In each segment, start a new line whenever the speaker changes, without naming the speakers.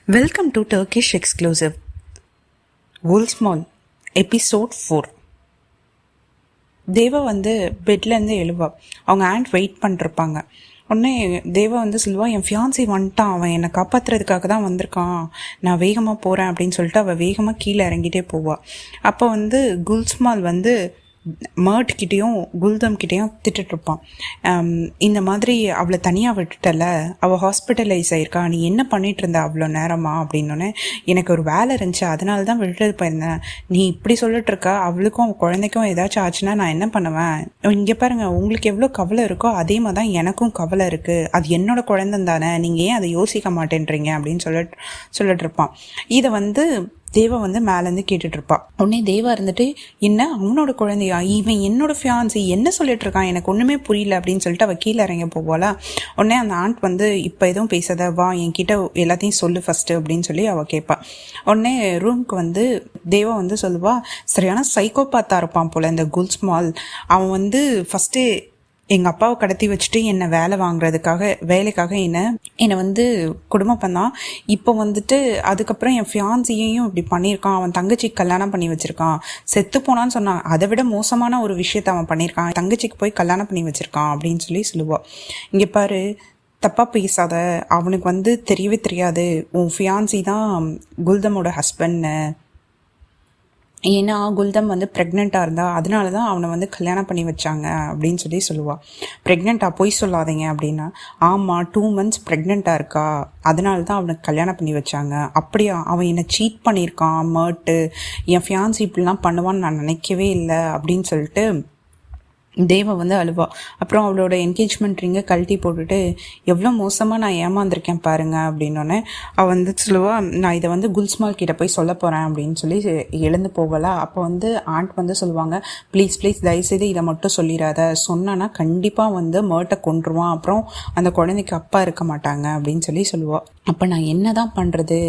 Welcome to Turkish exclusive வுல்ஸ்மால் episode 4. Deva பெட்லேருந்து எழுவா. அவங்க ஆண்ட் வெயிட் பண்ணிருப்பாங்க. உடனே தேவா சொல்லுவா, என் ஃபியான்சி வந்துட்டான், அவன் என்னை காப்பாற்றுறதுக்காக தான் வந்திருக்கான், நான் வேகமாக போகிறேன் அப்படின்னு சொல்லிட்டு அவள் வேகமாக கீழே இறங்கிட்டே போவாள். அப்போ குல்ஸ்மால் மர்ட்கிட்டையும் குல்தம்கிட்டையும் திட்டுருப்பான். இந்த மாதிரி அவளை தனியாக விட்டுட்டல, அவள் ஹாஸ்பிட்டலைஸ் ஆயிருக்கா, நீ என்ன பண்ணிட்டு இருந்த அவ்வளோ நேரமா அப்படின்னோடனே, எனக்கு ஒரு வேலை இருந்துச்சு அதனால தான் விட்டுட்டு போயிருந்தேன், நீ இப்படி சொல்லிட்டு இருக்கா, அவளுக்கும் அவள் குழந்தைக்கும் ஏதாச்சும் ஆச்சுன்னா நான் என்ன பண்ணுவேன், இங்கே பாருங்க உங்களுக்கு எவ்வளோ கவலை இருக்கோ அதே மாதிரி தான் எனக்கும் கவலை இருக்குது, அது என்னோட குழந்தை தானே, நீங்கள் ஏன் அதை யோசிக்க மாட்டேன்றீங்க அப்படின்னு சொல்லிட்டு இருப்பான். இதை தேவா மேலேருந்து கேட்டுட்ருப்பா. உடனே தேவா என்ன அவனோட குழந்தையா, இவன் என்னோட ஃபியான்சி, என்ன சொல்லிட்டு இருக்கான், எனக்கு ஒன்றுமே புரியல அப்படின்னு சொல்லிட்டு அவள் கீழே இறங்க போவாளா. உடனே அந்த ஆண்ட் இப்போ எதுவும் பேசாத, வா என்கிட்ட எல்லாத்தையும் சொல்லு ஃபஸ்ட்டு அப்படின்னு சொல்லி அவள் கேட்பா. உடனே ரூம்க்கு தேவா சொல்லுவா, சரியான சைக்கோபாத்தாக இருப்பான் போல் இந்த குல்ஸ்மால். அவன் ஃபஸ்ட்டு எங்கள் அப்பாவை கடத்தி வச்சுட்டு என்னை வேலைக்காக என்னை குடும்பம் பண்ணான். இப்போ அதுக்கப்புறம் என் ஃபியான்சியையும் இப்படி பண்ணியிருக்கான், அவன் தங்கச்சிக்கு கல்யாணம் பண்ணி வச்சுருக்கான், செத்து போனான்னு சொன்னான், அதை விட மோசமான ஒரு விஷயத்த அவன் பண்ணியிருக்கான், தங்கச்சிக்கு போய் கல்யாணம் பண்ணி வச்சுருக்கான் அப்படின்னு சொல்லுவாள். இங்கே பாரு, தப்பாக பேசாத, அவனுக்கு தெரியவே தெரியாது உன் ஃபியான்சி தான் குல்தமோட ஹஸ்பண்ட்னு, ஏன்னா குல்தம் ப்ரெக்னெண்ட்டாக இருந்தா, அதனால தான் அவனை கல்யாணம் பண்ணி வச்சாங்க அப்படின்னு சொல்லுவாள். ப்ரெக்னெண்ட்டாக போய் சொல்லாதீங்க அப்படின்னா, ஆமாம் 2 months ப்ரெக்னெண்ட்டாக இருக்கா, அதனால தான் அவனுக்கு கல்யாணம் பண்ணி வச்சாங்க. அப்படியா, அவன் என்னை சீட் பண்ணியிருக்கான், மர்ட்டு என் ஃபியான்சி இப்படிலாம் பண்ணுவான்னு நான் நினைக்கவே இல்லை அப்படின்னு சொல்லிட்டு தேவா அழுவா. அப்புறம் அவளோட என்கேஜ்மெண்ட் ரிங்கை கழட்டி போட்டுட்டு, எவ்வளோ மோசமாக நான் ஏமாந்துருக்கேன் பாருங்க அப்படின்னோடனே அவள் சொல்லுவா, நான் இதை குல்ஸ்மால் கிட்ட போய் சொல்ல போகிறேன் அப்படின்னு சொல்லி எழுந்து போகலாம். அப்போ ஆண்ட் சொல்லுவாங்க, ப்ளீஸ் தயவுசெய்து இதை மட்டும் சொல்லிடாத, சொன்னான்னா கண்டிப்பாக மர்ட்டை கொன்றுவான், அப்புறம் அந்த குழந்தைக்கு அப்பா இருக்க மாட்டாங்க அப்படின்னு சொல்லுவாள். அப்போ நான் என்ன தான் பண்ணுறது,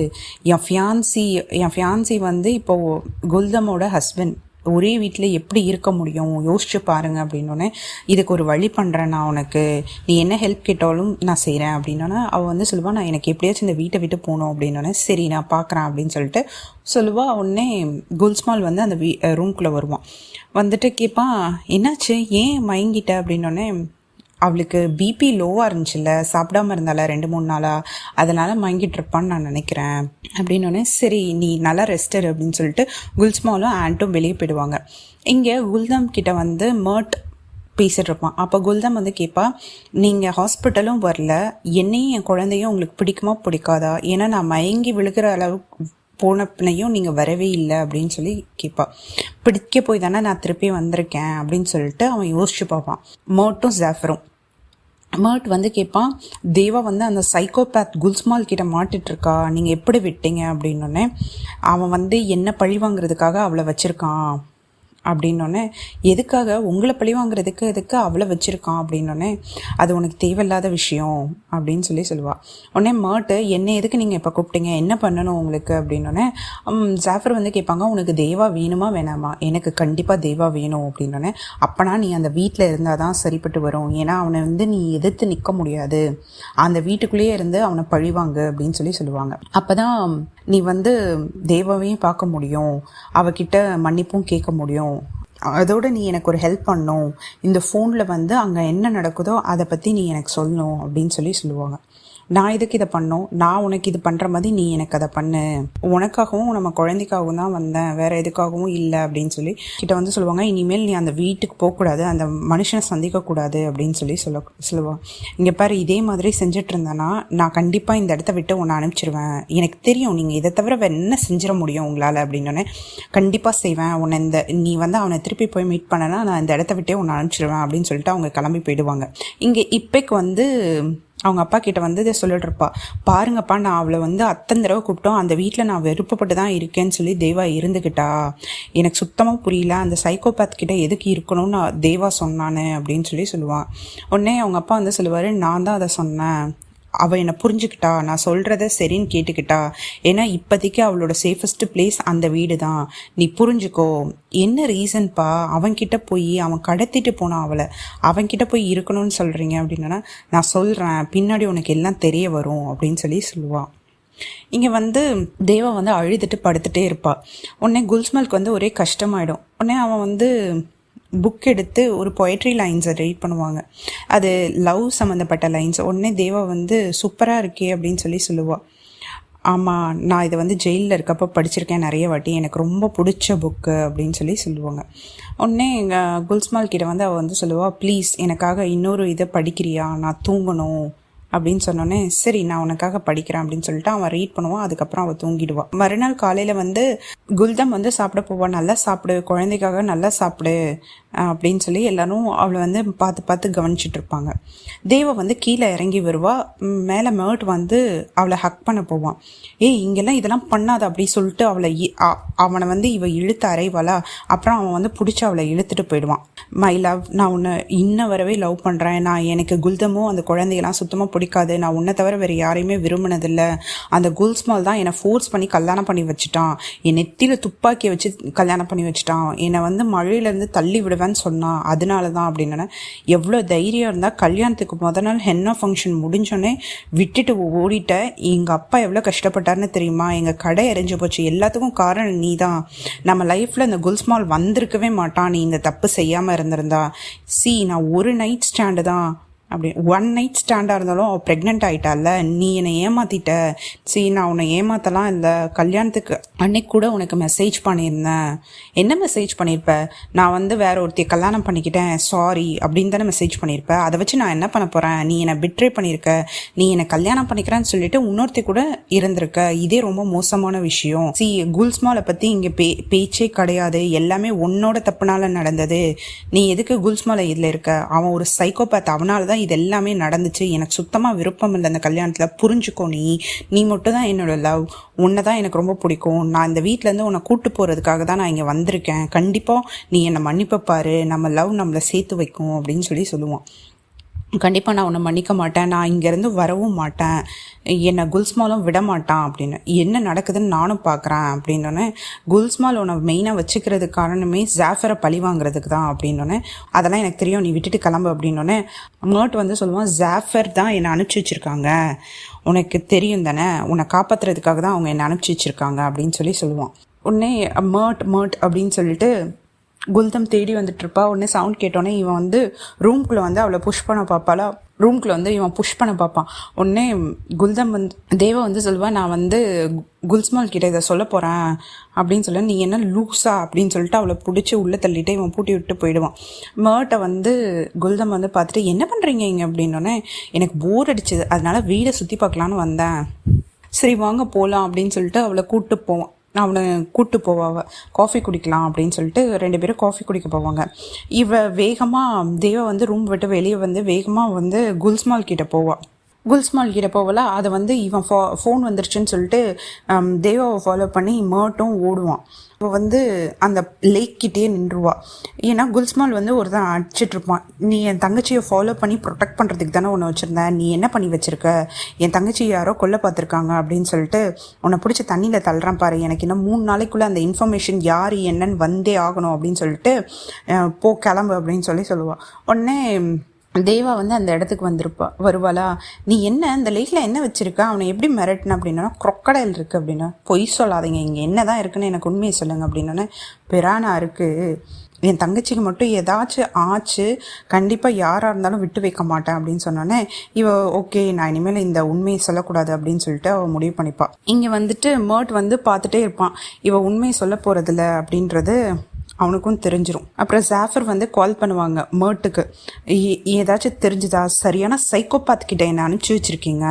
என் ஃபியான்சி இப்போது குல்தமோட ஹஸ்பண்ட் ஒரே வீட்டில் எப்படி இருக்க முடியும், யோசிச்சு பாருங்க அப்படின்னோடனே, இதுக்கு ஒரு வழி பண்ணுறேன் நான் உனக்கு, நீ என்ன ஹெல்ப் கேட்டாலும் நான் செய்கிறேன் அப்படின்னோடனே அவள் சொல்லுவாள், நான் எனக்கு எப்படியாச்சும் இந்த வீட்டை விட்டு போகணும் அப்படின்னோடனே, சரி நான் பார்க்குறேன் அப்படின்னு சொல்லிட்டு சொல்லுவாள். உடனே குல்ஸ்மால் அந்த ரூம்குள்ளே வருவான். கேட்பான், என்னாச்சு ஏன் மயங்கிட்ட அப்படின்னோடனே, அவளுக்கு பிபி லோவாக இருந்துச்சுல்ல, சாப்பிடாம இருந்தால 2-3 நாளாக, அதனால் மயங்கிட்டு இருப்பான்னு நான் நினைக்கிறேன் அப்படின்னோடனே, சரி நீ நல்லா ரெஸ்டர் அப்படின்னு சொல்லிட்டு குல்ஸ்மாலும் ஆண்ட்டும் வெளியே போயிடுவாங்க. இங்கே குல்தம் கிட்ட மர்ட் பேசிட்டு இருப்பான். அப்போ குல்தம் கேட்பா, நீங்கள் ஹாஸ்பிட்டலும் வரல, என்னையும் என் குழந்தையும் உங்களுக்கு பிடிக்குமா பிடிக்காதா, ஏன்னா நான் மயங்கி விழுகிற அளவுக்கு போனப்பினையும் நீங்கள் வரவே இல்லை அப்படின்னு சொல்லி கேட்பா. பிடிக்க போய் தானே நான் திருப்பி வந்திருக்கேன் அப்படின்னு சொல்லிட்டு அவன் யோசிச்சு பார்ப்பான். மர்ட்டும் ஜாஃபரும் மர்ட் கேட்பான், தேவா அந்த சைக்கோபேத் குல்ஸ்மால் கிட்ட மாட்டிட்டு இருக்கா, நீங்கள் எப்படி விட்டீங்க அப்படின்னோடனே, அவன் என்ன பழி வாங்குறதுக்காக அவளை வச்சிருக்கான் அப்படின்னோடனே, எதுக்காக உங்களை பழி வாங்குறதுக்கு எதுக்கு அவளை வச்சுருக்கான் அப்படின்னோடனே, அது உனக்கு தேவையில்லாத விஷயம் அப்படின்னு சொல்லுவாள். உடனே மர்ட்டு, என்ன எதுக்கு நீங்கள் இப்போ கூப்பிட்டீங்க, என்ன பண்ணணும் உங்களுக்கு அப்படின்னோடனே ஜாஃபர் கேட்பாங்க, உனக்கு தேவா வேணுமா வேணாமா, எனக்கு கண்டிப்பாக தேவா வேணும் அப்படின்னோடனே, அப்போனா நீ அந்த வீட்டில் இருந்தால் தான் சரிப்பட்டு வரும், ஏன்னா அவனை நீ எதிர்த்து நிற்க முடியாது, அந்த வீட்டுக்குள்ளேயே இருந்து அவனை பழிவாங்க அப்படின்னு சொல்லுவாங்க. அப்போ தான் நீ தேவாவையும் பார்க்க முடியும், அவகிட்ட மன்னிப்பும் கேட்க முடியும், அதோட நீ எனக்கு ஒரு ஹெல்ப் பண்ணணும், இந்த ஃபோனில் அங்கே என்ன நடக்குதோ அதை பற்றி நீ எனக்கு சொல்லணும் அப்படின்னு சொல்லுவாங்க. நான் இதுக்கு இதை பண்ணோம், நான் உனக்கு இது பண்ணுற மாதிரி நீ எனக்கு அதை பண்ணு, உனக்காகவும் நம்ம குழந்தைக்காகவும் தான் வந்தேன், வேறு எதுக்காகவும் இல்லை அப்படின்னு கிட்ட சொல்லுவாங்க. இனிமேல் நீ அந்த வீட்டுக்கு போகக்கூடாது, அந்த மனுஷனை சந்திக்கக்கூடாது அப்படின்னு சொல்லுவாங்க. இங்கே பாரு, இதே மாதிரி செஞ்சுட்டு இருந்தேன்னா நான் கண்டிப்பாக இந்த இடத்த விட்டு உன்னை அனுப்பிச்சிடுவேன், எனக்கு தெரியும் நீங்கள் இதை தவிர வேறு என்ன செஞ்சிட முடியும் உங்களால் அப்படின்னோடனே, கண்டிப்பாக செய்வேன், உன்னை நீ அவனை திருப்பி போய் மீட் பண்ணனா நான் இந்த இடத்த விட்டே உன்னை அனுப்பிச்சிடுவேன் அப்படின்னு சொல்லிட்டு அவங்க கிளம்பி போயிடுவாங்க. இங்கே இப்போக்கு அவங்க அப்பா கிட்ட இதை சொல்லிட்டு இருப்பா, பாருங்கப்பா நான் அவளை அத்தனை தடவை கூப்பிட்டோம், அந்த வீட்டில் நான் வெறுப்பப்பட்டு தான் இருக்கேன்னு சொல்லி தேவா இருந்துக்கிட்டா, எனக்கு சுத்தமாக புரியல, அந்த சைக்கோபேத் கிட்ட எதுக்கு இருக்கணும்னு தேவா சொன்னானே அப்படின்னு சொல்லுவான். உடனே அவங்க அப்பா சொல்லுவார், நான் தான் அதை சொன்னேன், அவள் என்னை புரிஞ்சுக்கிட்டா, நான் சொல்கிறத சரின்னு கேட்டுக்கிட்டா, ஏன்னா இப்போதைக்கு அவளோட சேஃபஸ்ட் பிளேஸ் அந்த வீடு தான், நீ புரிஞ்சுக்கோ, என்ன ரீசன்ப்பா அவன்கிட்ட போய் அவன் கடத்திட்டு போனான் அவளை, அவன்கிட்ட போய் இருக்கணும்னு சொல்கிறீங்க அப்படின்னா, நான் சொல்கிறேன் பின்னாடி உனக்கு எல்லாம் தெரிய வரும் அப்படின்னு சொல்லுவான். இங்கே வந்து தேவா வந்து அழுதுட்டு படுத்துகிட்டே இருப்பாள். உடனே குல்ஸ்மாலுக்கு வந்து ஒரே கஷ்டமாயிடும். உடனே அவன் வந்து புக் எடுத்து ஒரு பொயட்ரி லைன்ஸை ரீட் பண்ணுவாங்க. அது லவ் சம்மந்தப்பட்ட லைன்ஸ். உடனே தேவா வந்து சூப்பராக இருக்கே அப்படின்னு சொல்லுவாள். ஆமாம், நான் இதை வந்து ஜெயிலில் இருக்கப்போ படிச்சிருக்கேன் நிறைய வாட்டி, எனக்கு ரொம்ப பிடிச்ச புக்கு அப்படின்னு சொல்லுவாங்க. உடனே எங்கள் குல்ஸ்மால் கிட்ட வந்து அவள் வந்து சொல்லுவாள், ப்ளீஸ் எனக்காக இன்னொரு இதை படிக்கிறியா, நான் தூங்கணும் அப்படின்னு சொன்னோன்னே, சரி நான் உனக்காக படிக்கிறேன் அப்படின்னு சொல்லிட்டு அவன் ரீட் பண்ணுவான். அதுக்கப்புறம் அவள் தூங்கிடுவான். மறுநாள் காலையில் வந்து குல்தம் வந்து சாப்பிட போவான். நல்லா சாப்பிடு, குழந்தைக்காக நல்லா சாப்பிடு அப்படின்னு சொல்லி எல்லாரும் அவளை வந்து பார்த்து பார்த்து கவனிச்சுட்டு இருப்பாங்க. தேவா வந்து கீழே இறங்கி வருவா. மேலே மேட் வந்து அவளை ஹக் பண்ண போவான். இங்கெல்லாம் இதெல்லாம் பண்ணாத அப்படி சொல்லிட்டு அவனை வந்து இவ இழுத்து அறைவாளா. அப்புறம் அவன் வந்து பிடிச்சி அவளை இழுத்துட்டு போயிடுவான். மை லவ், நான் உன்னை இன்ன வரவே லவ் பண்ணுறேன். எனக்கு குல்தமும் அந்த குழந்தையெல்லாம் சுத்தமாக பிடிக்காது. நான் உன்னை தவிர வேறு யாரையுமே விரும்பினதில்லை. அந்த குல்ஸ்மால் தான் என்னை ஃபோர்ஸ் பண்ணி கல்யாணம் பண்ணி வச்சுட்டான். என் நெத்தியில் துப்பாக்கியை வச்சு கல்யாணம் பண்ணி வச்சுட்டான். என்னை வந்து மழையிலேருந்து தள்ளி விடுவேன்னு சொன்னான். அதனால தான் அப்படின்னு. எவ்வளோ தைரியம் இருந்தால் கல்யாணத்துக்கு முதல் நாள் ஹென்னா ஃபங்க்ஷன் முடிஞ்சோடனே விட்டுட்டு ஓடிட்ட. எங்கள் அப்பா எவ்வளோ கஷ்டப்பட்டார்னு தெரியுமா? எங்கள் கடை எரிஞ்சு போச்சு. எல்லாத்துக்கும் காரணம் நீ தான். நம்ம லைஃப்பில் இந்த குல்ஸ்மால் வந்திருக்கவே மாட்டான் நீ இந்த தப்பு செய்யாமல் இருந்திருந்தா. நான் ஒரு நைட் ஸ்டாண்டு தான் அப்படி ஒன் நைட் ஸ்டாண்டாக இருந்தாலும் அவள் ப்ரெக்னென்ட் ஆகிட்டால. நீ என்னை ஏமாற்றிட்ட. நான் உன்னை ஏமாற்றலாம் இல்லை. கல்யாணத்துக்கு அன்னைக்கு கூட உனக்கு மெசேஜ் பண்ணியிருந்தேன். என்ன மெசேஜ் பண்ணியிருப்ப? நான் வந்து வேற ஒருத்தைய கல்யாணம் பண்ணிக்கிட்டேன் சாரி அப்படின்னு தானே மெசேஜ் பண்ணியிருப்ப. அதை வச்சு நான் என்ன பண்ண போகிறேன்? நீ என்னை பிட்ரே பண்ணியிருக்க. நீ என்னை கல்யாணம் பண்ணிக்கிறேன்னு சொல்லிட்டு இன்னொருத்தி கூட இருந்திருக்க. இதே ரொம்ப மோசமான விஷயம். குல்ஸ்மாலை பற்றி இங்கே பேச்சே கிடையாது. எல்லாமே உன்னோட தப்புனால நடந்தது. நீ எதுக்கு குல்ஸ்மாலை இதில் இருக்க? அவன் ஒரு சைக்கோபேத். அவனால தான் இது எல்லாமே நடந்துச்சு. எனக்கு சுத்தமாக விருப்பம் இல்லை அந்த கல்யாணத்தில். புரிஞ்சுக்கோ. நீ மட்டும் தான் என்னோட லவ். உன்னை தான் எனக்கு ரொம்ப பிடிக்கும். நான் இந்த வீட்டிலேருந்து உன்னை கூட்டு போகிறதுக்காக தான் நான் இங்கே வந்திருக்கேன். கண்டிப்பாக நீ என்னை மன்னிப்பை பாரு. நம்ம லவ் நம்மளை சேர்த்து வைக்கும் அப்படின்னு சொல்லுவான். கண்டிப்பாக நான் உன்னை மன்னிக்க மாட்டேன். நான் இங்கேருந்து வரவும் மாட்டேன். என்னை குல்ஸ்மாலும் விட மாட்டான் அப்படின்னு. என்ன நடக்குதுன்னு நானும் பார்க்குறேன் அப்படின்னோடனே, குல்ஸ்மால் உன்னை மெயினாக வச்சுக்கிறதுக்கு காரணமே ஜாஃபரை பழி வாங்குறதுக்கு தான் அப்படின்னோடனே, அதெல்லாம் எனக்கு தெரியும், நீ விட்டுட்டு கிளம்பு அப்படின்னோடனே மேட் வந்து சொல்லுவான், ஜாஃபர் தான் என்னை அனுப்பிச்சி வச்சுருக்காங்க. உனக்கு தெரியும் தானே, உன்னை காப்பாற்றுறதுக்காக தான் அவங்க என்னை அனுப்பிச்சி வச்சுருக்காங்க அப்படின்னு சொல்லுவான். உடனே மேட் அப்படின்னு சொல்லிட்டு குல்தம் தேடி வந்துட்டு இருப்பா. உடனே சவுண்ட் கேட்டோடனே இவன் வந்து ரூம்குள்ளே வந்து அவளை புஷ் பண்ண பார்ப்பாளா. ரூம்குள்ளே வந்து இவன் புஷ் பண்ண பார்ப்பான். உடனே குல்தம் வந்து தேவா வந்து சொல்லுவாள், நான் வந்து குல்ஸ்மால் கிட்ட இதை சொல்ல போகிறேன் அப்படின்னு சொல்ல, நீ என்ன லூஸா அப்படின்னு சொல்லிட்டு அவளை பிடிச்சி உள்ளே தள்ளிட்டு இவன் பூட்டி விட்டு போயிடுவான். மேர்ட்டை வந்து குல்தம் வந்து பார்த்துட்டு, என்ன பண்ணுறீங்க இங்கே அப்படின்னோடனே, எனக்கு போர் அடிச்சுது, அதனால வீடை சுற்றி பார்க்கலான்னு வந்தேன். சரி வாங்க போகலாம் அப்படின்னு சொல்லிட்டு அவளை கூப்பிட்டு போவான். அவனை கூப்பிட்டு போவாள். காஃபி குடிக்கலாம் அப்படின்னு சொல்லிட்டு 2 பேரும் காஃபி குடிக்க போவாங்க. வேகமாக தேவா வந்து ரூம் விட்டு வெளியே வந்து வேகமாக வந்து குல்ஸ்மால் கிட்ட போவாள். குல்ஸ்மால் கிட்ட போகல. அதை வந்து இவன் ஃபோன் வந்துருச்சுன்னு சொல்லிட்டு தேவாவை ஃபாலோ பண்ணி மேர்ட்டும் ஓடுவான். இப்போ வந்து அந்த லேக் கிட்டே நின்றுவா. ஏன்னா குல்ஸ்மால் வந்து ஒருத்தன் அடிச்சிட்ருப்பான். நீ என் தங்கச்சியை ஃபாலோ பண்ணி ப்ரொடெக்ட் பண்ணுறதுக்கு தானே ஒன்று வச்சுருந்தேன், நீ என்ன பண்ணி வச்சுருக்க? என் தங்கச்சி யாரோ கொல்ல பார்த்துருக்காங்க அப்படின்னு சொல்லிட்டு உன்னை பிடிச்ச தண்ணியில் தள்ளுறான் பாரு. எனக்கு இன்னும் 3 நாளைக்குள்ளே அந்த இன்ஃபர்மேஷன் யார் என்னன்னு வந்தே ஆகணும் அப்படின்னு சொல்லிட்டு கிளம்பு அப்படின்னு சொல்லுவாள். உடனே தேவா வந்து அந்த இடத்துக்கு வருவாளா. நீ என்ன இந்த லேக்கில் என்ன வச்சுருக்க? அவனை எப்படி மிரட்டின அப்படின்னா, crocodile இருக்குது அப்படின்னா. பொய் சொல்லாதீங்க, இங்கே என்ன தான் இருக்குன்னு எனக்கு உண்மையை சொல்லுங்கள் அப்படின்னோடனே, பிரானா இருக்குது, என் தங்கச்சிக்கு மட்டும் ஏதாச்சும் ஆச்சு, கண்டிப்பாக யாராக இருந்தாலும் விட்டு வைக்க மாட்டேன் அப்படின்னு சொன்னோன்னே, ஓகே நான் இனிமேல் இந்த உண்மையை சொல்லக்கூடாது அப்படின்னு சொல்லிட்டு அவள் முடிவு பண்ணிப்பாள். இங்கே வந்துட்டு மேர்ட் வந்து பார்த்துட்டே இருப்பான். உண்மையை சொல்ல போகிறதில்ல அப்படின்றது அவனுக்கும் தெரிஞ்சிடும். அப்புறம் ஜாஃபர் வந்து கால் பண்ணுவாங்க மேர்ட்டுக்கு, ஏதாச்சும் தெரிஞ்சுதா? சரியான சைக்கோபாத் கிட்ட என்னை அனுப்பிச்சி வச்சுருக்கீங்க.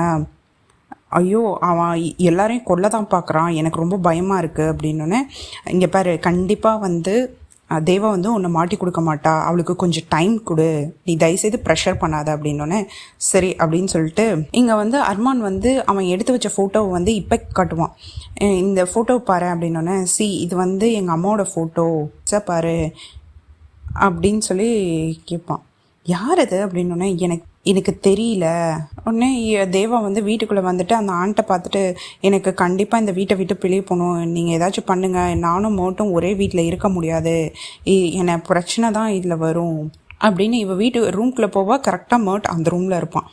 ஐயோ அவன் எல்லாரையும் கொல்ல தான் பார்க்குறான், எனக்கு ரொம்ப பயமாக இருக்குது அப்படின்னோடனே, இங்கே பாரு கண்டிப்பாக வந்து தேவா வந்து உன்னை மாட்டி கொடுக்க மாட்டா, அவளுக்கு கொஞ்சம் டைம் கொடு, நீ தயவுசெய்து ப்ரெஷர் பண்ணாத அப்படின்னோடனே, சரி அப்படின்னு சொல்லிட்டு இங்கே வந்து அர்மான் வந்து அவன் எடுத்து வச்ச ஃபோட்டோவை வந்து இப்போ காட்டுவான். இந்த ஃபோட்டோவை பாரு அப்படின்னோடனே, இது வந்து எங்கள் அம்மாவோட ஃபோட்டோ பாரு அப்படின்னு சொல்லி கேட்பான். யார் அது அப்படின்னோடனே, எனக்கு தெரியல. உடனே தேவா வந்து வீட்டுக்குள்ளே வந்துட்டு அந்த ஆண்ட்டை பார்த்துட்டு, எனக்கு கண்டிப்பாக இந்த வீட்டை விட்டு வெளியே போகணும், நீங்கள் ஏதாச்சும் பண்ணுங்கள், நானும் மட்டும் ஒரே வீட்டில் இருக்க முடியாது, என்னை பிரச்சனை தான் இதில் வரும் அப்படின்னு இவள் வீட்டு ரூம்குள்ளே போவா. கரெக்டாக மர்ட் அந்த ரூமில் இருப்பான்.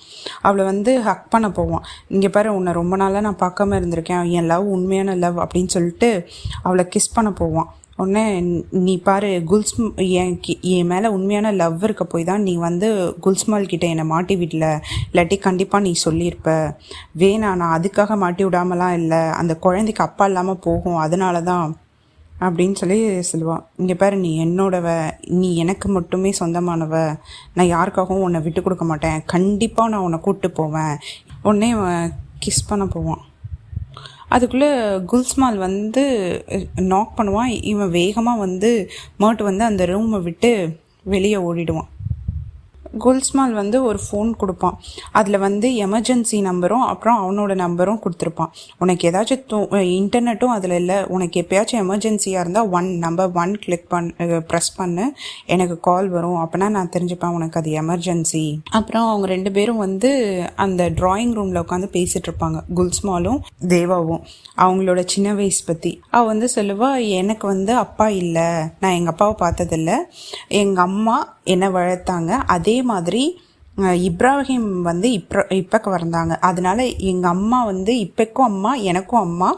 அவளை வந்து ஹக் பண்ண போவான். இங்கே பாரு, உன்னை ரொம்ப நாளாக நான் பார்க்காம இருந்திருக்கேன், என் லவ் உண்மையான லவ் அப்படின்னு சொல்லிட்டு அவளை கிஸ் பண்ண போவான். உடனே நீ பாரு, என் மேலே உண்மையான லவ் இருக்க போய் தான் நீ வந்து குல்ஸ்மால் கிட்டே என்னை மாட்டி விடல, இல்லாட்டி கண்டிப்பாக நீ சொல்லியிருப்ப. நான் அதுக்காக மாட்டி விடாமலாம் இல்லை, அந்த குழந்தைக்கு அப்பா இல்லாமல் போகும், அதனால தான் அப்படின்னு சொல்லி சொல்லுவான். இங்கே பாரு, நீ என்னோடவ, நீ எனக்கு மட்டுமே சொந்தமானவ, நான் யாருக்காகவும் உன்னை விட்டு கொடுக்க மாட்டேன், கண்டிப்பாக நான் உன்னை கூப்பிட்டு போவேன். உடனே கிஸ் பண்ண போவான். அதுக்குள்ளே குல்ஸ்மால் வந்து நாக் பண்ணுவான். இவன் வேகமாக வந்து மர்ட் வந்து அந்த ரூமை விட்டு வெளியே ஓடிடுவான். குல்ஸ்மால் வந்து ஒரு ஃபோன் கொடுப்பான். அதில் வந்து எமர்ஜென்சி நம்பரும் அப்புறம் அவனோட நம்பரும் கொடுத்துருப்பான். உனக்கு ஏதாச்சும் இன்டர்நெட்டும் அதில் இல்லை, உனக்கு எப்போயாச்சும் எமர்ஜென்சியாக இருந்தால் நம்பர் 1 கிளிக் ப்ரெஸ் பண்ணு, எனக்கு கால் வரும், அப்போனா நான் தெரிஞ்சுப்பேன் உனக்கு அது எமர்ஜென்சி. அப்புறம் அவங்க 2 பேரும் வந்து அந்த ட்ராயிங் ரூமில் உட்காந்து பேசிகிட்டு இருப்பாங்க, குல்ஸ்மாலும் தேவாவும், அவங்களோட சின்ன வயசு பற்றி. அவள் வந்து சொல்லுவா, எனக்கு வந்து அப்பா இல்லை, நான் எங்கள் அப்பாவை பார்த்ததில்ல, எங்கள் அம்மா என்னை வளர்த்தாங்க, அதே மாதிரி இப்ராஹிம் வந்து இப்பக்கு வந்தாங்க, அதனால எங்கள் அம்மா வந்து இப்பக்கும் அம்மா, எனக்கும் அம்மா,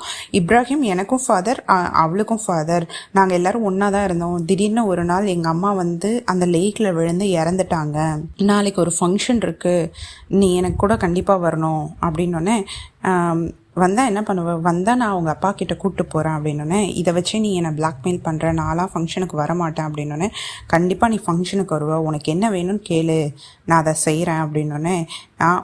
இப்ராஹிம் எனக்கும் ஃபாதர், அவளுக்கும் ஃபாதர், நாங்கள் எல்லோரும் ஒன்றா தான் இருந்தோம். திடீர்னு ஒரு நாள் எங்கள் அம்மா வந்து அந்த லேக்கில் விழுந்து இறந்துட்டாங்க, நாளைக்கு ஒரு ஃபங்க்ஷன் இருக்குது, நீ எனக்கு கூட கண்டிப்பாக வரணும் அப்படின்னோடனே, வந்தால் என்ன பண்ணுவேன், வந்தால் நான் அவங்க அப்பா கிட்டே கூப்பிட்டு போகிறேன் அப்படின்னோடனே, இதை வச்சு நீ என்னை பிளாக்மெயில் பண்ணுற, நான்லாம் ஃபங்க்ஷனுக்கு வரமாட்டேன் அப்படின்னோடனே, கண்டிப்பாக நீ ஃபங்க்ஷனுக்கு வருவ, உனக்கு என்ன வேணும்னு கேளு, நான் அதை செய்கிறேன் அப்படின்னோடனே,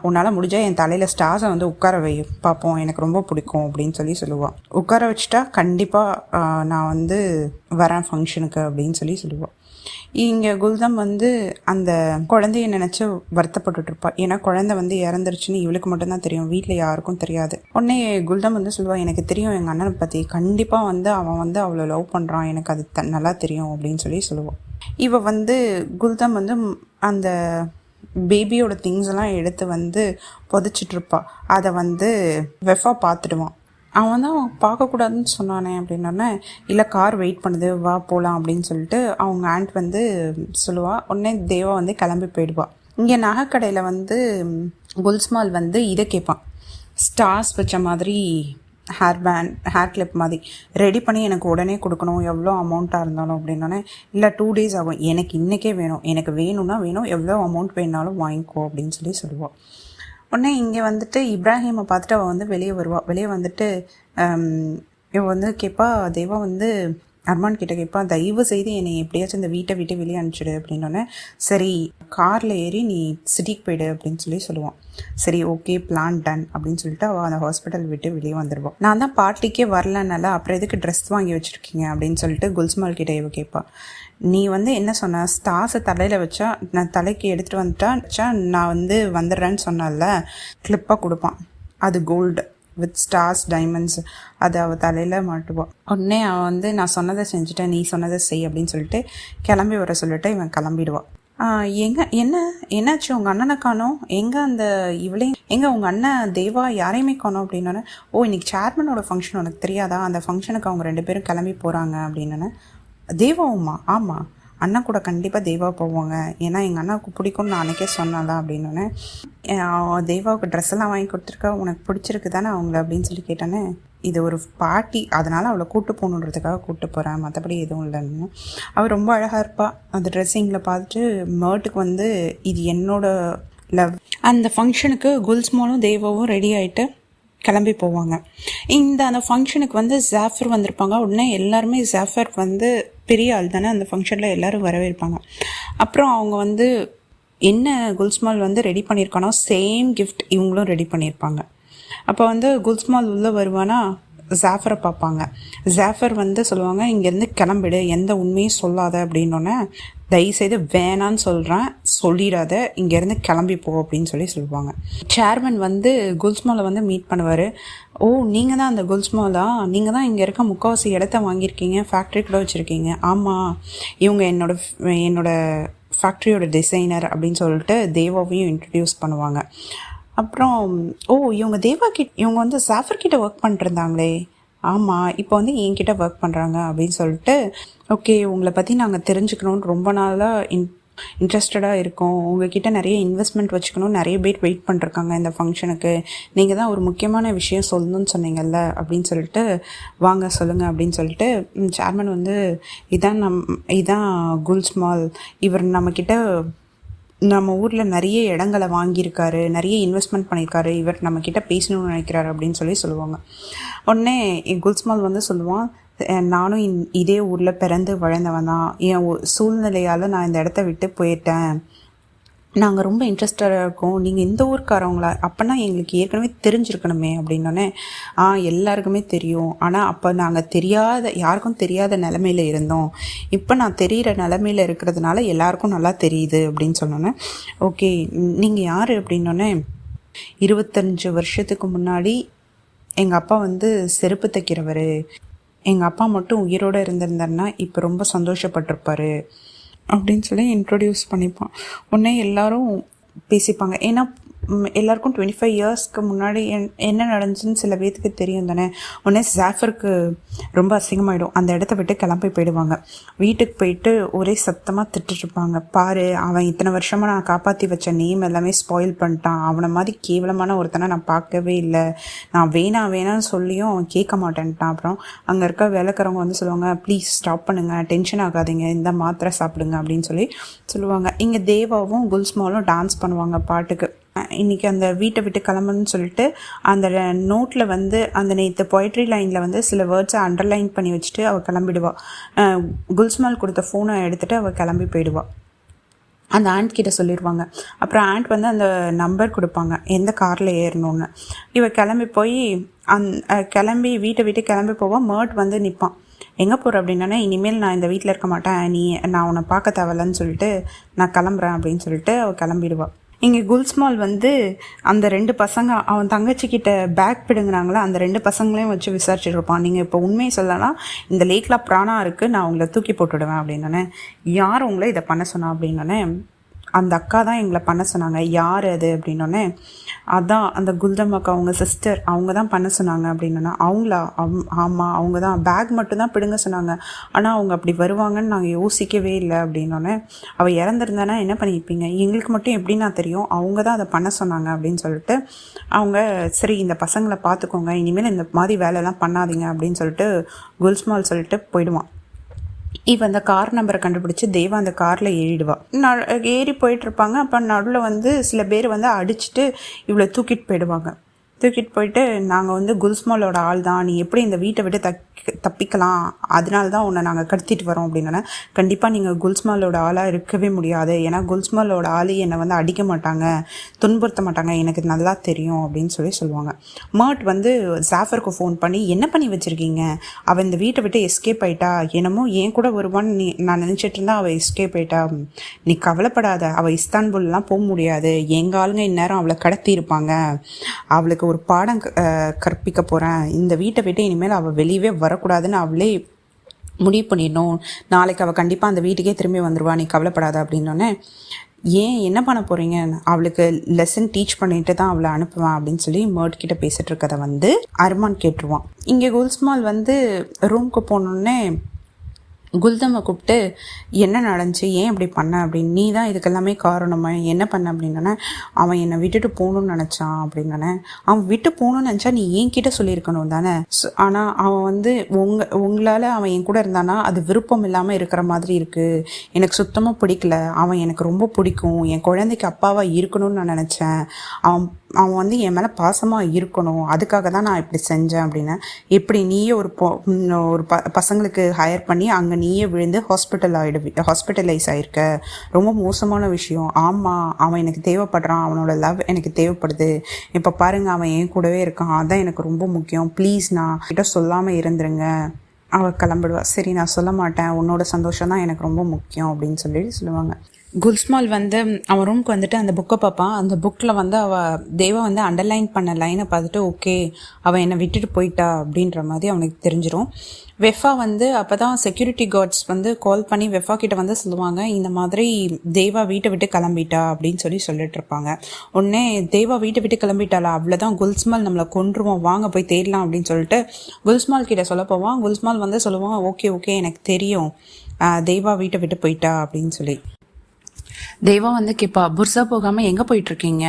உன்னால் முடிஞ்சால் என் தலையில் ஸ்டார்ஸை வந்து உட்கார வை பார்ப்போம், எனக்கு ரொம்ப பிடிக்கும் அப்படின்னு சொல்லுவாள். உட்கார வச்சுட்டா கண்டிப்பாக நான் வந்து வரேன் ஃபங்க்ஷனுக்கு அப்படின்னு சொல்லுவாள். இங்கே குல்தம் வந்து அந்த குழந்தைய நினச்சி வருத்தப்பட்டுருப்பா. ஏன்னா குழந்தை வந்து இறந்துருச்சுன்னு இவளுக்கு மட்டும்தான் தெரியும், வீட்டில் யாருக்கும் தெரியாது. உடனே குல்தம் வந்து சொல்லுவாள், எனக்கு தெரியும் எங்கள் அண்ணனை பற்றி, கண்டிப்பாக வந்து அவன் வந்து அவளை லவ் பண்ணுறான், எனக்கு அது நல்லா தெரியும் அப்படின்னு சொல்லுவாள். இவ வந்து குல்தம் வந்து அந்த பேபியோட திங்ஸ் எல்லாம் எடுத்து வந்து புதைச்சிட்ருப்பா. அதை வந்து வெஃபா பார்த்துடுவான். அவன் தான் பார்க்கக்கூடாதுன்னு சொன்னானே அப்படின்னோடனே, இல்லை கார் வெயிட் பண்ணுது, வா போகலாம் அப்படின்னு சொல்லிட்டு அவங்க ஆண்ட் வந்து சொல்லுவாள். உடனே தேவா வந்து கிளம்பி போயிடுவாள். இங்கே நகைக்கடையில் வந்து குல்ஸ்மால் வந்து இதை கேட்பான், ஸ்டார்ஸ் வச்ச மாதிரி ஹேர் கிளிப் மாதிரி ரெடி பண்ணி எனக்கு உடனே கொடுக்கணும், எவ்வளோ அமௌண்ட்டாக இருந்தாலும் அப்படின்னோடனே, இல்லை 2 days ஆகும், எனக்கு இன்றைக்கே வேணும், எனக்கு வேணும்னா வேணும், எவ்வளோ அமௌண்ட் வேணாலும் வாங்கிக்கோ அப்படின்னு சொல்லுவாள். உடனே இங்கே வந்துட்டு இப்ராஹிமை பார்த்துட்டு அவள் வந்து வெளியே வருவாள். வெளியே வந்துட்டு இவள் வந்து கேட்பா, தேவா வந்து அர்மான் கிட்ட கேட்பா, தயவு செய்து என்னை எப்படியாச்சும் இந்த வீட்டை விட்டு வெளியே அனுப்பிச்சிடு அப்படின்னோடனே, சரி காரில் ஏறி நீ சிட்டிக்கு போயிடு அப்படின்னு சொல்லுவான். சரி ஓகே, பிளான் டன் அப்படின்னு சொல்லிட்டு அவள் அந்த ஹாஸ்பிட்டல் விட்டு வெளியே வந்துடுவாள். நான் தான் பார்ட்டிக்கே வரலனால அப்புறம் எதுக்கு ட்ரெஸ் வாங்கி வச்சுருக்கீங்க அப்படின்னு சொல்லிட்டு குல்ஸ்மால் கிட்ட இவ கேட்பா. நீ வந்து என்ன சொன்ன, ஸ்டார்ஸை தலையில் வச்சா, நான் தலைக்கு எடுத்துகிட்டு வந்துட்டா நான் வந்து வந்துடுறேன்னு சொன்னால, கிளிப்பாக கொடுப்பான், அது கோல்டு வித் ஸ்டார்ஸ் டைமண்ட்ஸ், அதை அவள் தலையில் மாட்டுவாள். உடனே அவன் வந்து நான் சொன்னதை செஞ்சுட்டேன், நீ சொன்னதை செய் அப்படின்னு சொல்லிட்டு கிளம்பி வர சொல்லிட்டு இவன் கிளம்பிடுவான். என்னாச்சு உங்கள் அண்ணனை காணோம், எங்கே அந்த எங்கே உங்கள் அண்ணன் தேவா யாரையுமே காணோம் அப்படின்னோடனே, இன்னைக்கு சேர்மனோட ஃபங்க்ஷன் உனக்கு தெரியாதா, அந்த ஃபங்க்ஷனுக்கு அவங்க 2 பேரும் கிளம்பி போகிறாங்க அப்படின்னு. தேவாவுமா, ஆமாம் அண்ணா கூட கண்டிப்பாக தேவா போவாங்க, ஏன்னா எங்கள் அண்ணாவுக்கு பிடிக்கும்னு நான் அன்றைக்கே சொன்னால அப்படின்னோடனே, தேவாவுக்கு ட்ரெஸ் எல்லாம் வாங்கி கொடுத்துருக்கா, உனக்கு பிடிச்சிருக்கு தானே அவங்கள அப்படின்னு சொல்லி கேட்டானே, இது ஒரு பார்ட்டி, அதனால் அவளை கூப்பிட்டு போகணுன்றதுக்காக கூப்பிட்டு போகிறேன், மற்றபடி எதுவும் இல்லைன்னு. அவள் ரொம்ப அழகாக இருப்பாள். அந்த ட்ரெஸ்ஸிங்கில் பார்த்துட்டு மர்ட்டுக்கு வந்து இது என்னோட லவ். அந்த ஃபங்க்ஷனுக்கு குல்ஸ்மாலும் தேவாவும் ரெடி ஆகிட்டு கிளம்பி போவாங்க. அந்த ஃபங்க்ஷனுக்கு வந்து ஜாஃபர் வந்திருப்பாங்க. உடனே எல்லாருமே ஜாஃபர் வந்து பெரிய ஆள் தானே, அந்த ஃபங்க்ஷனில் எல்லோரும் வரவேற்பாங்க. அப்புறம் அவங்க வந்து என்ன குல்ஸ்மால் வந்து ரெடி பண்ணியிருக்கானோ சேம் கிஃப்ட் இவங்களும் ரெடி பண்ணியிருப்பாங்க. அப்போ வந்து குல்ஸ்மால் உள்ளே வருவானா, ஜாஃபரை பார்ப்பாங்க. ஜாஃபர் வந்து சொல்லுவாங்க, இங்கேருந்து கிளம்பிடு, எந்த உண்மையும் சொல்லாத அப்படின்னோடனே, தயவுசெய்து வேணான்னு சொல்கிறேன், சொல்லிடாத, இங்கேருந்து கிளம்பி போ அப்படின்னு சொல்லுவாங்க. சேர்மன் வந்து குல்ஸ்மாலை வந்து மீட் பண்ணுவார். நீங்கள் தான் அந்த குல்ஸ்மாலா, நீங்கள் தான் இங்கே இருக்க முக்கால்வாசி இடத்த வாங்கியிருக்கீங்க, ஃபேக்ட்ரி கூட வச்சுருக்கீங்க. ஆமாம், இவங்க என்னோட ஃபேக்ட்ரியோட டிசைனர் அப்படின்னு சொல்லிட்டு தேவாவையும் இன்ட்ரடியூஸ் பண்ணுவாங்க. அப்புறம் இவங்க வந்து ஜாஃபர் கிட்ட ஒர்க் பண்ணிட்டுருந்தாங்களே, ஆமாம் இப்போ வந்து என்கிட்ட ஒர்க் பண்ணுறாங்க அப்படின்னு சொல்லிட்டு, ஓகே உங்களை பற்றி நாங்கள் தெரிஞ்சுக்கணுன்னு ரொம்ப நாளாக இன்ட்ரெஸ்டடாக இருக்கோம், உங்ககிட்ட நிறைய இன்வெஸ்ட்மெண்ட் வச்சுக்கணும், நிறைய பேர் வெயிட் பண்ணிருக்காங்க இந்த ஃபங்க்ஷனுக்கு, நீங்கள் தான் ஒரு முக்கியமான விஷயம் சொல்லணும்னு சொன்னீங்கல்ல அப்படின்னு சொல்லிட்டு வாங்க சொல்லுங்கள் அப்படின்னு சொல்லிட்டு சேர்மன் வந்து இதான் குல்ஸ்மால், இவர் நம்மக்கிட்ட நம்ம ஊரில் நிறைய இடங்களை வாங்கியிருக்காரு, நிறைய இன்வெஸ்ட்மெண்ட் பண்ணியிருக்காரு, இவர் நம்மக்கிட்ட பேசணும்னு நினைக்கிறாரு அப்படின்னு சொல்லுவாங்க. உடனே குல்ஸ்மால் வந்து சொல்லுவான், நானும் இதே ஊரில் பிறந்து வளர்ந்தவன் தான், என் சூழ்நிலையால் நான் இந்த இடத்த விட்டு போயிட்டேன், நாங்கள் ரொம்ப இன்ட்ரெஸ்டடாக இருக்கோம், நீங்கள் இந்த ஊருக்காரவங்களா, அப்போனா எங்களுக்கு ஏற்கனவே தெரிஞ்சிருக்கணுமே அப்படின்னோடனே எல்லாருக்குமே தெரியும், ஆனால் அப்போ நாங்கள் யாருக்கும் தெரியாத நிலமையில இருந்தோம், இப்போ நான் தெரிகிற நிலமையில இருக்கிறதுனால எல்லாருக்கும் நல்லா தெரியுது அப்படின்னு சொன்னோன்னே ஓகே நீங்கள் யார் அப்படின்னோடனே 25 வருஷத்துக்கு முன்னாடி எங்கள் அப்பா வந்து செருப்பு தைக்கிறவர், எங்கள் அப்பா மட்டும் உயிரோடு இருந்திருந்தாருன்னா இப்போ ரொம்ப சந்தோஷப்பட்டிருப்பாரு அப்படின்னு சொல்லி இன்ட்ரொடியூஸ் பண்ணிப்பான். உடனே எல்லாரும் பேசிப்பாங்க. ஏன்னா எல்லாருக்கும் 25 இயர்ஸ்க்கு முன்னாடி என்ன நடந்துச்சுன்னு சில பேர்த்துக்கு தெரியும் தானே. உடனே ஜாஃபருக்கு ரொம்ப அசிங்கமாயிடும், அந்த இடத்த விட்டு கிளம்பி போயிடுவாங்க. வீட்டுக்கு போயிட்டு ஒரே சத்தமாக திட்டுருப்பாங்க, பாரு அவன் இத்தனை வருஷமாக நான் காப்பாற்றி வச்ச நேம் எல்லாமே ஸ்பாயில் பண்ணிட்டான், அவனை மாதிரி கேவலமான ஒருத்தனை நான் பார்க்கவே இல்லை, நான் வேணான்னு சொல்லியும் அவன் கேட்க மாட்டேன்ட்டான். அப்புறம் அங்கே இருக்க வேலைக்காரவங்க வந்து சொல்லுவாங்க, ப்ளீஸ் ஸ்டாப் பண்ணுங்கள், டென்ஷன் ஆகாதீங்க, இந்த மாத்திரை சாப்பிடுங்க அப்படின்னு சொல்லுவாங்க. இங்கே தேவாவும் குல்ஸ்மாலும் டான்ஸ் பண்ணுவாங்க பாட்டுக்கு. இன்றைக்கி அந்த வீட்டை விட்டு கிளம்புன்னு சொல்லிட்டு அந்த நோட்டில் வந்து அந்த நேற்று பொயட்ரி லைனில் வந்து சில வேர்ட்ஸை அண்டர்லைன் பண்ணி வச்சுட்டு அவள் கிளம்பிடுவாள். குல்ஸ்மால் கொடுத்த ஃபோனை எடுத்துகிட்டு அவள் கிளம்பி போயிடுவாள். அந்த ஆண்ட் கிட்ட சொல்லிடுவாங்க. அப்புறம் ஆண்ட் வந்து அந்த நம்பர் கொடுப்பாங்க எந்த காரில் ஏறணுன்னு. இவள் கிளம்பி போய் கிளம்பி வீட்டை விட்டு கிளம்பி போவாள். மர்ட் வந்து நிற்பான், எங்கே போகிற அப்படின்னா, இனிமேல் நான் இந்த வீட்டில் இருக்க மாட்டேன், நான் உன்னை பார்க்க தேவையில்லன்னு சொல்லிட்டு நான் கிளம்புறேன் அப்படின்னு சொல்லிட்டு அவள் கிளம்பிடுவாள். இங்கே குல்ஸ்மால் வந்து அந்த 2 பசங்க அவன் தங்கச்சிக்கிட்ட பேக் பிடுங்கினாங்களா, அந்த 2 பசங்களையும் வச்சு விசாரிச்சுட்டு இருப்பான். நீங்கள் இப்போ உண்மையை சொல்லலாம், இந்த லேக்கில் பிராணா இருக்குது, நான் உங்களை தூக்கி போட்டுவிடுவேன் அப்படின்னே. யார் உங்களை இதை பண்ண சொன்னா அப்படின்னே, அந்த அக்கா தான் எங்களை பண்ண சொன்னாங்க. யார் அது அப்படின்னோடனே, அதான் அந்த குல்தம் அக்கா அவங்க சிஸ்டர், அவங்க தான் பண்ண சொன்னாங்க அப்படின்னா. அவங்களா? ஆமாம் அவங்க தான், பேக் மட்டும்தான் பிடுங்க சொன்னாங்க, ஆனால் அவங்க அப்படி வருவாங்கன்னு நாங்கள் யோசிக்கவே இல்லை அப்படின்னோடனே. அவள் இறந்துருந்தானா என்ன பண்ணியிருப்பீங்க, எங்களுக்கு மட்டும் எப்படின்னா தெரியும், அவங்க தான் அதை பண்ண சொன்னாங்க அப்படின்னு சொல்லிட்டு அவங்க, சரி இந்த பசங்களை பார்த்துக்கோங்க, இனிமேல் இந்த மாதிரி வேலையெல்லாம் பண்ணாதீங்க அப்படின்னு சொல்லிட்டு குல்ஸ்மால் சொல்லிட்டு போயிடுவான். இவன் அந்த கார் நம்பரை கண்டுபிடிச்சி தேவா அந்த காரில் ஏறி போயிட்டுருப்பாங்க. அப்போ நடுவில் வந்து சில பேர் வந்து அடிச்சுட்டு இவ்வளோ தூக்கிட்டு போயிடுவாங்க. தூக்கிட்டு போயிட்டு, நாங்கள் வந்து குல்ஸ்மாலோட ஆள் தான், நீ எப்படி இந்த வீட்டை விட்டு தப்பிக்கலாம், அதனால தான் உன்னை நாங்கள் கடத்திட்டு வரோம் அப்படின்னா. கண்டிப்பாக நீங்கள் குல்ஸ்மாலோட ஆளாக இருக்கவே முடியாது, ஏன்னா குல்ஸ்மாலோட ஆள் என்னை வந்து அடிக்க மாட்டாங்க, துன்புறுத்த மாட்டாங்க, எனக்கு நல்லா தெரியும் அப்படின்னு சொல்லுவாங்க. மர்ட் வந்து ஜாஃபருக்கு ஃபோன் பண்ணி, என்ன பண்ணி வச்சுருக்கீங்க, அவள் இந்த வீட்டை விட்டு எஸ்கேப் ஆயிட்டா, என்னமோ ஏன் கூட வருவான்னு நான் நினச்சிட்டு இருந்தா, அவள் எஸ்கேப் ஆயிட்டா, நீ கவலைப்படாத, அவள் இஸ்தான்புல்லாம் போக முடியாது, எங்கள் ஆளுங்க இந்நேரம் அவளை கடத்தி இருப்பாங்க, அவளுக்கு ஒரு பாடம் கற்பிக்க போகிறேன், இந்த வீட்டை விட்டு இனிமேல் அவள் வெளியவே வரக்கூடாதுன்னு அவளே முடிவு பண்ணிடணும், நாளைக்கு அவள் கண்டிப்பாக அந்த வீட்டுக்கே திரும்பி வந்துடுவா, நீ கவலைப்படாத அப்படின்னோடனே. ஏன் என்ன பண்ண போகிறீங்க, அவளுக்கு லெசன் டீச் பண்ணிட்டு தான் அவளை அனுப்புவேன் அப்படின்னு சொல்லி மர்ட் கிட்ட பேசிட்டு இருக்கதை வந்து அர்மான் கேட்டுருவான். இங்கே குல்ஸ்மால் வந்து ரூம்க்கு போனோடனே குல்தமை கூப்பிட்டு, என்ன நடந்துச்சு, ஏன் இப்படி பண்ண அப்படின்னு, நீ தான் இதுக்கெல்லாமே காரணமா, என்ன பண்ண அப்படின்னா. அவன் என்னை விட்டுட்டு போகணும்னு நினச்சான் அப்படின்னானே. அவன் விட்டு போகணும்னு நினச்சா நீ என்கிட்ட சொல்லியிருக்கணும் தானே, ஆனால் அவன் வந்து உங்களால் அவன் என் கூட இருந்தானா அது விருப்பம் இல்லாமல் இருக்கிற மாதிரி இருக்குது, எனக்கு சுத்தமாக பிடிக்கல, அவன் எனக்கு ரொம்ப பிடிக்கும், என் குழந்தைக்கு அப்பாவாக இருக்கணும்னு நான் நினச்சேன், அவன் வந்து என் மேலே பாசமாக இருக்கணும், அதுக்காக தான் நான் இப்படி செஞ்சேன் அப்படின்னா. இப்படி நீயே ஒரு பசங்களுக்கு ஹையர் பண்ணி அங்கே நீயே விழுந்து ஹாஸ்பிட்டலைஸ் ஆகிருக்க, ரொம்ப மோசமான விஷயம். ஆமாம், அவன் எனக்கு தேவைப்படுறான், அவனோட லவ் எனக்கு தேவைப்படுது, இப்போ பாருங்கள் அவன் என் கூடவே இருக்கான், அதான் எனக்கு ரொம்ப முக்கியம், ப்ளீஸ் நான் கிட்ட சொல்லாமல் இருந்துருங்க. அவள் கிளம்பிடுவா. சரி நான் சொல்ல மாட்டேன், உன்னோட சந்தோஷம் தான் எனக்கு ரொம்ப முக்கியம் அப்படின்னு சொல்லுவாங்க. குல்ஸ்மால் வந்து அவன் ரூம்க்கு வந்துட்டு அந்த புக்கை பார்ப்பான். அந்த புக்கில் வந்து தேவா வந்து அண்டர்லைன் பண்ண லைனை பார்த்துட்டு, ஓகே அவன் என்னை விட்டுட்டு போயிட்டா அப்படின்ற மாதிரி அவனுக்கு தெரிஞ்சிடும். வெஃபா வந்து அப்போ தான் செக்யூரிட்டி கார்ட்ஸ் வந்து கால் பண்ணி வெஃபா கிட்ட வந்து சொல்லுவாங்க, இந்த மாதிரி தேவா வீட்டை விட்டு கிளம்பிட்டா அப்படின்னு சொல்லிட்டு இருப்பாங்க. உடனே தேவா வீட்டை விட்டு கிளம்பிட்டாளா, அவ்வளோதான், குல்ஸ்மால் நம்மளை கொன்றுவோம், வாங்க போய் தேடலாம் அப்படின்னு சொல்லிட்டு குல்ஸ்மால் கிட்ட சொல்ல போவான். குல்ஸ்மால் வந்து சொல்லுவான், ஓகே எனக்கு தெரியும் தேவா வீட்டை விட்டு போயிட்டா அப்படின்னு சொல்லி. தேவா வந்து கேட்பா, புர்சா போகாமல் எங்கே போயிட்டுருக்கீங்க?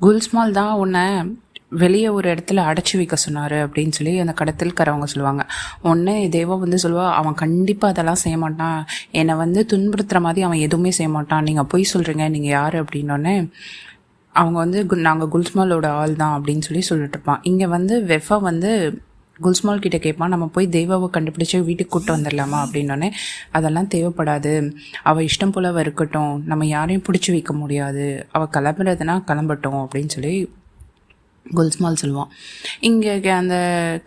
குல்ஸ்மால் தான் உன்னை வெளியே ஒரு இடத்துல அடைச்சி வைக்க சொன்னார் அப்படின்னு சொல்லி அந்த கடத்தல்காரவங்க சொல்லுவாங்க. உடனே தேவா வந்து சொல்லுவா, அவன் கண்டிப்பாக அதெல்லாம் செய்ய மாட்டான், என்னை வந்து துன்புறுத்துகிற மாதிரி அவன் எதுவுமே செய்ய மாட்டான், நீங்கள் பொய் சொல்கிறீங்க, நீங்கள் யார் அப்படின்னோடனே அவங்க வந்து நாங்கள் குல்ஸ்மாலோட ஆள் தான் அப்படின்னு சொல்லி சொல்லிட்டு இருப்பான். இங்கே வந்து வெஃபா வந்து குல்ஸ்மால் கிட்ட கேட்பான், நம்ம போய் தேவாவை கண்டுபிடிச்சி வீட்டுக்கு கூப்பிட்டு வந்துடலாமா அப்படின்னோடனே அதெல்லாம் தேவைப்படாது, அவள் இஷ்டம் போல் இருக்கட்டும், நம்ம யாரையும் பிடிச்சி வைக்க முடியாது, அவள் கிளம்புறதுனா கிளம்பட்டும் அப்படின்னு சொல்லி குல்ஸ்மால் சொல்லுவான். இங்கே அந்த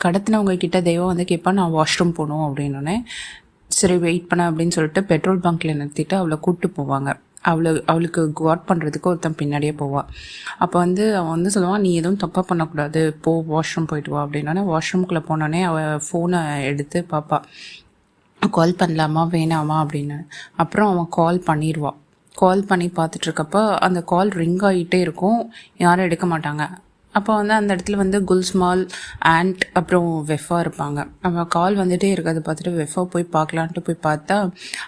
கடத்தினவங்க கிட்ட தெய்வம் வந்து கேட்பான், நான் வாஷ்ரூம் போகணும் அப்படின்னோடனே சரி வெயிட் பண்ண அப்படின்னு சொல்லிட்டு பெட்ரோல் பங்க்கில் நிறுத்திட்டு அவளை கூப்பிட்டு போவாங்க. அவளுக்கு குவாட் பண்ணுறதுக்கு ஒருத்தன் பின்னாடியே போவாள். அப்போ வந்து அவன் வந்து சொல்லுவான், நீ எதுவும் தப்பாக பண்ணக்கூடாது, வாஷ்ரூம் போயிட்டு வா அப்படின்னோடனே வாஷ்ரூம்குள்ளே போனோடனே அவள் ஃபோனை எடுத்து பார்ப்பா, கால் பண்ணலாமா வேணாமா அப்படின்னு. அப்புறம் அவன் கால் பண்ணிடுவான். கால் பண்ணி பார்த்துட்ருக்கப்போ அந்த கால் ரிங் ஆகிட்டே இருக்கும், யாரும் எடுக்க மாட்டாங்க. அப்போ வந்து அந்த இடத்துல வந்து குல்ஸ்மால், ஆண்ட், அப்புறம் வெஃபா இருப்பாங்க. அவன் கால் வந்துகிட்டே இருக்கிறத பார்த்துட்டு வெஃபா போய் பார்க்கலான்ட்டு போய் பார்த்தா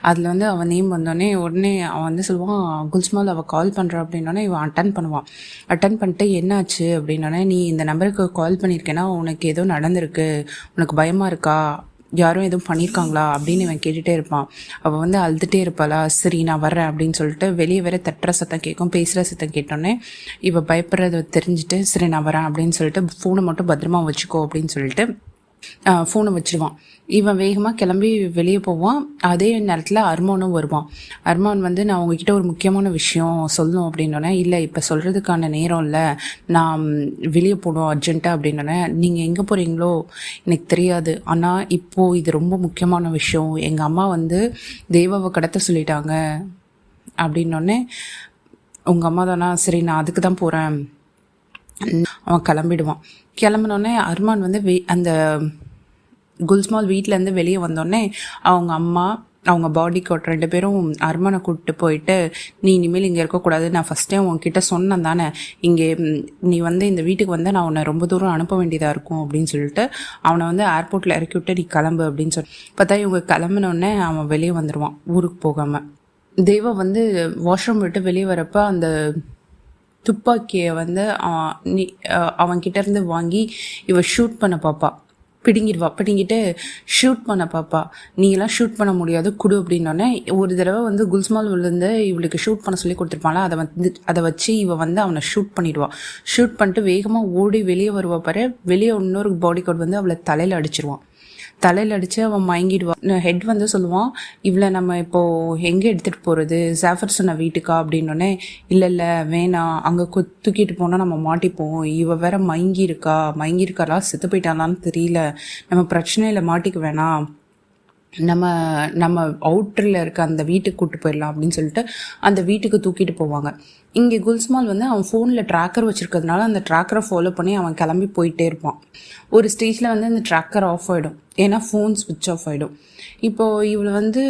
அதில் வந்து அவன் நேம் வந்தோடனே உடனே அவன் வந்து சொல்லுவான், குல்ஸ்மால் அவள் கால் பண்ணுறான் அப்படின்னோடனே இவன் அட்டன் பண்ணுவான். அட்டன் பண்ணிட்டு என்னாச்சு அப்படின்னோடனே, நீ இந்த நம்பருக்கு கால் பண்ணியிருக்கேன்னா உனக்கு ஏதோ நடந்திருக்கு, உனக்கு பயமாக இருக்கா, யாரும் எதுவும் பண்ணியிருக்காங்களா அப்படின்னு இவன் கேட்டுகிட்டே இருப்பான். அவள் வந்து அழுதுகிட்டே இருப்பாளா, சரி நான் வர்றேன் அப்படின்னு சொல்லிட்டு வெளியே வேற தட்டுற சத்தம் கேட்கும், பேசுகிற சத்தம் கேட்டோன்னே இவள் பயப்படுறத தெரிஞ்சுட்டு சரி நான் வரேன் அப்படின்னு சொல்லிட்டு ஃபோனை மட்டும் பத்திரமா வச்சுக்கோ அப்படின்னு சொல்லிட்டு ஃபோனை வச்சுருவான். இவன் வேகமாக கிளம்பி வெளியே போவான். அதே நேரத்தில் அர்மானும் வருவான். அர்மான் வந்து நான் உங்ககிட்ட ஒரு முக்கியமான விஷயம் சொல்லணும் அப்படின்னோடனே, இல்லை இப்போ சொல்கிறதுக்கான நேரம் இல்லை, நான் வெளியே போகணும் அர்ஜென்ட்டாக அப்படின்னோடனே, நீங்கள் எங்கே போகிறீங்களோ எனக்கு தெரியாது, ஆனால் இப்போது இது ரொம்ப முக்கியமான விஷயம், எங்கள் அம்மா வந்து தேவாவை கடத்த சொல்லிட்டாங்க அப்படின்னோடனே, உங்கள் அம்மா தானா, சரி நான் அதுக்கு தான் போகிறேன். அவன் கிளம்பிடுவான். கிளம்பினோடனே அர்மான் வந்து அந்த குல்ஸ்மால் வீட்டிலேருந்து வெளியே வந்தோடனே அவங்க அம்மா, அவங்க பாடி கோட் 2 பேரும் அர்மானை கூப்பிட்டு போயிட்டு, நீ இனிமேல் இங்கே இருக்கக்கூடாது, நான் ஃபஸ்ட் டைம் உங்ககிட்ட சொன்னேன் தானே, இங்கே நீ வந்து இந்த வீட்டுக்கு வந்து நான் உன்னை ரொம்ப தூரம் அனுப்ப வேண்டியதாக இருக்கும் அப்படின்னு சொல்லிட்டு அவனை வந்து ஏர்போர்ட்டில் இறக்கி விட்டு நீ கிளம்பு அப்படின்னு சொல்லி பார்த்தா இவங்க கிளம்பினோடனே அவன் வெளியே வந்துடுவான் ஊருக்கு போகாமல். தேவா வந்து வாஷ்ரூம் விட்டு வெளியே வரப்போ அந்த துப்பாக்கியை வந்து அவன்கிட்டேருந்து வாங்கி இவள் ஷூட் பண்ண பார்ப்பா, பிடுங்கிட்டு ஷூட் பண்ண பார்ப்பா. நீலாம் ஷூட் பண்ண முடியாது குடு அப்படின்னோடனே, ஒரு தடவை வந்து குல்ஸ்மால் விழுந்து இவளுக்கு ஷூட் பண்ண சொல்லி கொடுத்துருப்பாளா, அதை வச்சு இவள் வந்து அவனை ஷூட் பண்ணிடுவாள். ஷூட் பண்ணிட்டு வேகமாக ஓடி வெளியே வருவா பாரு, வெளியே இன்னொரு பாடி கார்டு வந்து அவளை தலையில் அடிச்சிருவான். தலையில் அடித்து அவன் மயங்கிடுவான். ஹெட் வந்து சொல்லுவான், இவளை நம்ம இப்போது எங்கே எடுத்துகிட்டு போகிறது, ஜாஃபர் சொன்ன வீட்டுக்கா அப்படின்னோடனே, இல்லை வேணாம், அங்கே தூக்கிட்டு போனால் நம்ம மாட்டிப்போம், இவள் வேற மயங்கியிருக்காளா செத்து போயிட்டாலான்னு தெரியல, நம்ம பிரச்சனையில் மாட்டிக்க வேணாம், நம்ம அவுட்டரில் இருக்க அந்த வீட்டுக்கு கூப்பிட்டு போயிடலாம் அப்படின்னு சொல்லிட்டு அந்த வீட்டுக்கு தூக்கிட்டு போவாங்க. இங்கே குல்ஸ்மால் வந்து அவன் ஃபோனில் ட்ராக்கர் வச்சுருக்கிறதுனால அந்த ட்ராக்கரை ஃபாலோ பண்ணி அவன் கிளம்பி போயிட்டே இருப்பான். ஒரு ஸ்டேஜில் வந்து அந்த ட்ராக்கர் ஆஃப் ஆகிடும், ஏன்னா ஃபோன் ஸ்விட்ச் ஆஃப் ஆகிடும். இப்போது இவளை வந்து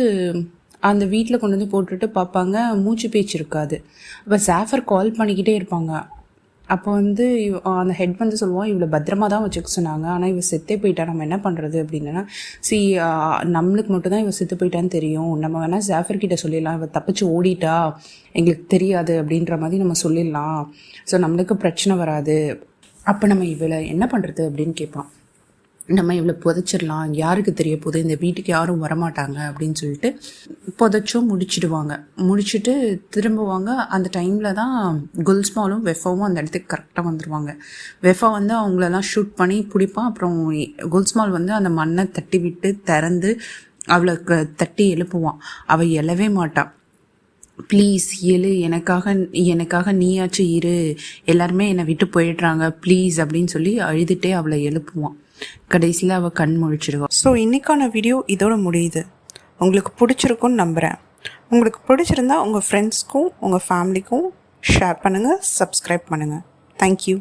அந்த வீட்டில் கொண்டு வந்து போட்டுட்டு பார்ப்பாங்க, மூச்சு பேச்சு இருக்காது. அப்போ ஜாஃபர் கால் பண்ணிக்கிட்டே இருப்பாங்க. அப்போ வந்து அந்த ஹெட் வந்து சொல்லுவான், இவளை பத்திரமா தான் வச்சுக்க சொன்னாங்க, ஆனால் இவள் செத்தே போயிட்டா, நம்ம என்ன பண்ணுறது அப்படின்னா, நம்மளுக்கு மட்டும் தான் இவள் செத்து போயிட்டான்னு தெரியும், நம்ம வேணால் ஜாஃபர் கிட்ட சொல்லிடலாம், இவள் தப்பிச்சு ஓடிட்டா எங்களுக்கு தெரியாது அப்படின்ற மாதிரி நம்ம சொல்லிடலாம், ஸோ நம்மளுக்கு பிரச்சனை வராது, அப்போ நம்ம இவளை என்ன பண்ணுறது அப்படின்னு கேட்பான். நம்ம இவ்வளோ புதைச்சிடலாம், யாருக்கு தெரிய போகுது, இந்த வீட்டுக்கு யாரும் வரமாட்டாங்க அப்படின்னு சொல்லிட்டு புதைச்சும் முடிச்சுட்டு திரும்புவாங்க. அந்த டைமில் தான் குல்ஸ்மாலும் வெஃபாவும் அந்த இடத்துக்கு கரெக்டாக வந்துடுவாங்க. வெஃபா வந்து அவங்களெல்லாம் ஷூட் பண்ணி பிடிப்பான். அப்புறம் குல்ஸ்மால் வந்து அந்த மண்ணை தட்டி விட்டு திறந்து அவளை தட்டி எழுப்புவான். அவள் எழவே மாட்டாள். ப்ளீஸ் எழு, எனக்காக நீயாச்சும் இரு, எல்லாருமே என்னை விட்டு போயிடுறாங்க ப்ளீஸ் அப்படின்னு சொல்லி அழுதுகிட்டே அவளை எழுப்புவான். கடைசியில் அவள் கண் முழிச்சிடுவாள். ஸோ இன்றைக்கான வீடியோ இதோட முடியுது. உங்களுக்கு பிடிச்சிருக்குன்னு நம்புகிறேன். உங்களுக்கு பிடிச்சிருந்தா உங்கள் ஃப்ரெண்ட்ஸ்க்கும் உங்கள் ஃபேமிலிக்கும் ஷேர் பண்ணுங்கள், சப்ஸ்கிரைப் பண்ணுங்கள். தேங்க்யூ.